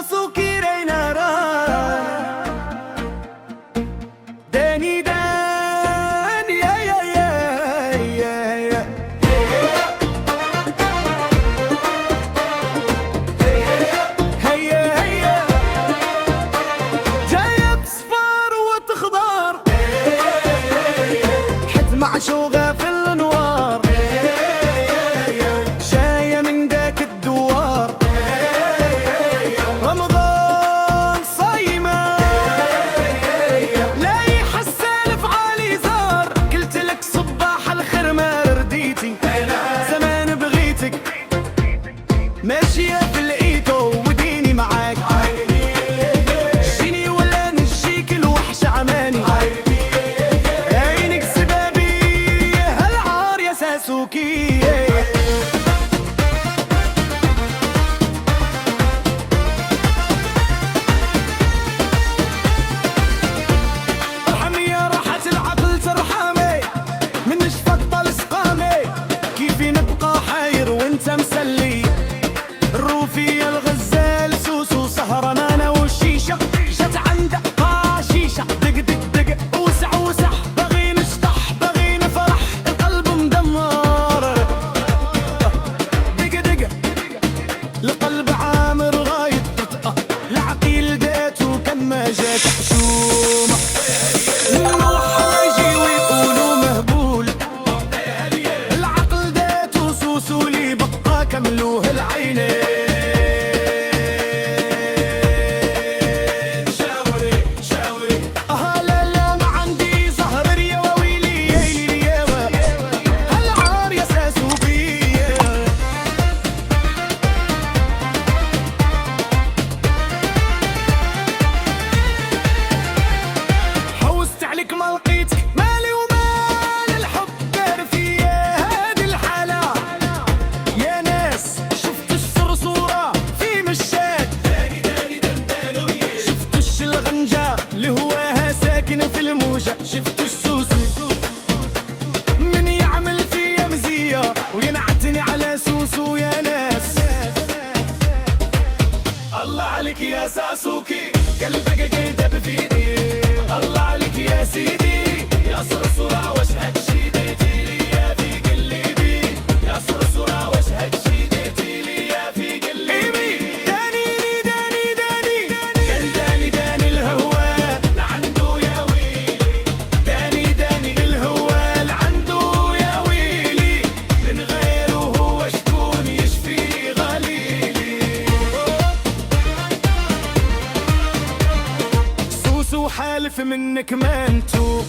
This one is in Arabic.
ساسوكي رينارا داني داني يا يا يا يا يا هيا هيا جاية بصفار وتخضار حد معشوقة في الانوار جاية من داك الدوار رمضان صايمة لا يحسن فعالي زار قلتلك صباح الخير ما رديتي زمان بغيتك ماشية في الايتو وديني معاك جيني ولا نجيك الوحش عماني عينك سبابي هالعار يا ساسوكي ارحمي يا راحة العقل ترحمي من نشفى طال سقامي كيفي نبقى حاير وانت مسلي الروفي الغزال سوسو سهران انا والشيشة جات عنده شيشة دق دق دق وسع وسع باغي نشطح باغي نفرح القلب مدمر دق دق القلب عامر غاية تطأ العقيل داتو كان ما جات حشومة نروح يجي ويقولوا مهبول العقل داتو سوسو لي بقى كملوه العينين لا لا ما عندي زهر يا ويلي يا ليلي يا هالعار يا ساسوكي حوست عليك ما لقيتك مالي ومال الحب دار فيا هادي الحالة يا ناس شفت الصرصورة في مشات شفت الغنجة اللي هواها ساكن في الموجة شفت السوسو من يعمل فيا مزية وينعتني على سوسو يا ناس الله عليك يا ساسوكي قلبك كدب في ايدي الله عليك يا سيدي يا صرصورة واش هادشي ديتي ليا في قلبي يا صرصورة واش هادشي ديتي ليا في قلبي داني داني داني قال داني داني الهوى لعنده يا ويلي داني داني الهوى لعنده يا ويلي من غيره هو شكون يشفي غليلي سوسو حالف منك ما انتو